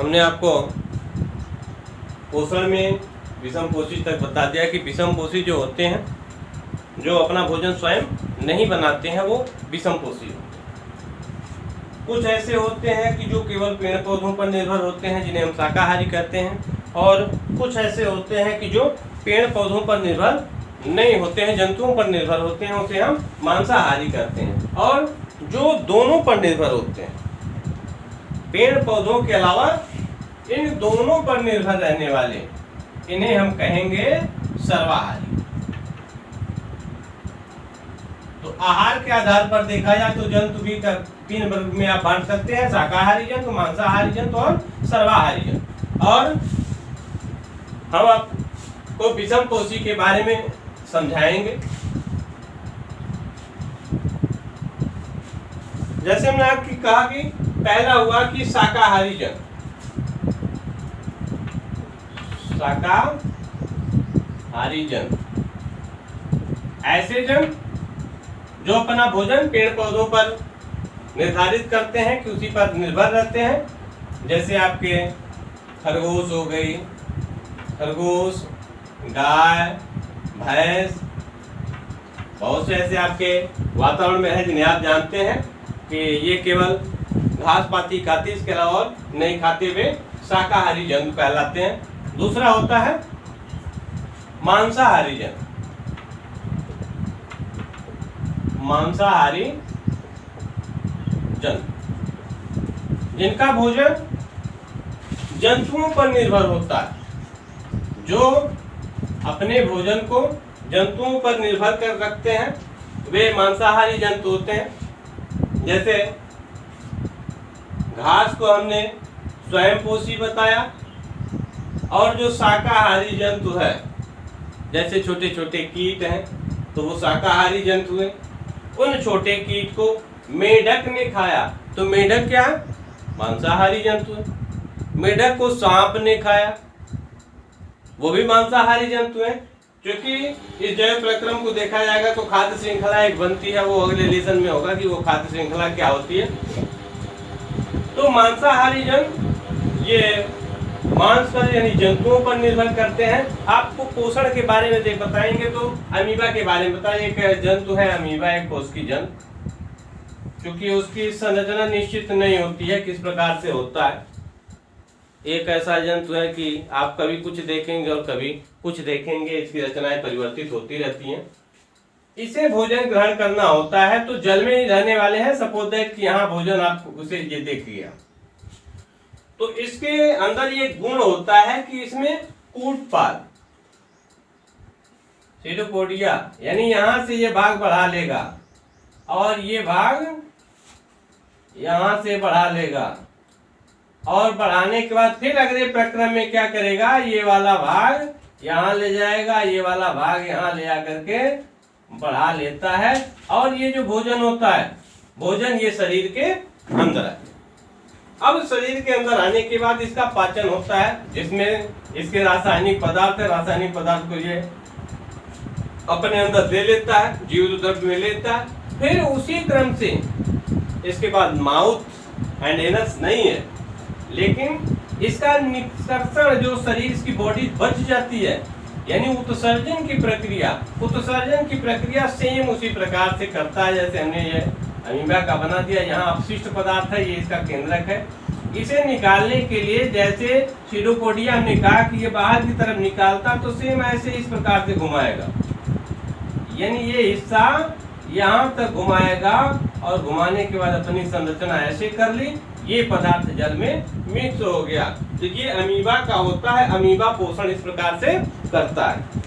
हमने आपको पोषण में विषमपोषी तक बता दिया कि विषमपोषी जो होते हैं, जो अपना भोजन स्वयं नहीं बनाते हैं, वो विषमपोषी होते हैं। कुछ ऐसे होते हैं कि जो केवल पेड़ पौधों पर निर्भर होते हैं, जिन्हें हम शाकाहारी कहते हैं, और कुछ ऐसे होते हैं कि जो पेड़ पौधों पर निर्भर नहीं होते हैं, जंतुओं पर निर्भर होते हैं, उसे हम मांसाहारी कहते हैं। और जो दोनों पर निर्भर होते हैं, पेड़ पौधों के अलावा इन दोनों पर निर्भर रहने वाले, इन्हें हम कहेंगे सर्वाहारी। तो आहार के आधार पर देखा जाए तो जंतु भी 3 वर्ग में आप बांट सकते हैं, शाकाहारी जंतु, मांसाहारी जंतु और सर्वाहारी जंतु। और हम आपको विषमपोषी के बारे में समझाएंगे। जैसे हमने आपकी कहा कि पहला हुआ कि शाकाहारी जंतु, शाकाहारी जंतु ऐसे जंतु जो अपना भोजन पेड़ पौधों पर निर्धारित करते हैं, कि उसी पर निर्भर रहते हैं। जैसे आपके खरगोश हो गई, खरगोश, गाय, भैंस, बहुत से ऐसे आपके वातावरण में है जिन्हें आप जानते हैं कि ये केवल घास पाती खाती, इसके अलावा और नहीं खाते हुए शाकाहारी जंतु कहलाते हैं। दूसरा होता है मांसाहारी जंतु। मांसाहारी जंतु जिनका भोजन जंतुओं पर निर्भर होता है, जो अपने भोजन को जंतुओं पर निर्भर कर रखते हैं, वे मांसाहारी जंतु होते हैं। जैसे घास को हमने स्वयंपोषी बताया, और जो शाकाहारी जंतु है, जैसे छोटे छोटे कीट हैं, तो वो शाकाहारी जंतु हैं। उन छोटे कीट को मेढक ने खाया, तो मेढक क्या है? मांसाहारी जंतु है। मेढक को सांप ने खाया, वो भी मांसाहारी जंतु है। क्योंकि इस जैव प्रक्रम को देखा जाएगा तो खाद्य श्रृंखला एक बनती है, वो अगले लेसन में होगा कि वो खाद्य श्रृंखला क्या होती है। तो मांसाहारी जंतु ये मांस पर यानी जंतुओं पर निर्भर करते हैं। आपको पोषण के बारे में बताएंगे तो अमीबा के बारे में बताएं। एक जंतु है अमीबा, एक कोशिकी जंतु, क्योंकि उसकी संरचना निश्चित नहीं होती है किस प्रकार से होता है। एक ऐसा जंतु है कि आप कभी कुछ देखेंगे और कभी कुछ देखेंगे, इसकी रचनाएं परिवर्तित होती रहती हैं। इसे भोजन ग्रहण करना होता है तो जल में ही रहने वाले हैं। सपोज दैट कि यहाँ भोजन आप उसे ये देख लिया, तो इसके अंदर ये गुण होता है कि इसमें कूटपाद, सीडोपोडिया, यानी यहां से ये भाग बढ़ा लेगा और ये भाग यहां से बढ़ा लेगा, और बढ़ाने के बाद फिर अगले प्रक्रम में क्या करेगा, ये वाला भाग यहाँ ले जाएगा, ये वाला भाग यहाँ ले आकर के बढ़ा लेता है। और ये जो भोजन होता है, भोजन ये शरीर के अंदर है। अब शरीर के अंदर आने के बाद इसका पाचन होता है, जिसमें इसके रासायनिक पदार्थ है। रासायनिक पदार्थ को ये अपने अंदर ले लेता है, जीव द्रव्य में लेता है। फिर उसी क्रम से इसके बाद माउथ एंड एनस नहीं है, लेकिन इसका निष्कर्षण जो शरीर की बॉडी बच जाती है, यानी उत्सर्जन की प्रक्रिया सेम उसी प्रकार से करता है जैसे हमने ये अमीबा का बना दिया। यहाँ अपशिष्ट पदार्थ है, ये इसका केंद्रक है। इसे निकालने के लिए जैसे सीडोपोडिया हमने कहा कि ये बाहर की तरफ निकालता, तो सेम ऐसे इस प्रकार से घुमाएगा, यानी ये हिस्सा यहाँ तक घुमाएगा और घुमाने के बाद अपनी संरचना ऐसे कर ली, ये पदार्थ जल में मिक्स हो गया। तो ये अमीबा का होता है। अमीबा पोषण इस प्रकार से करता है।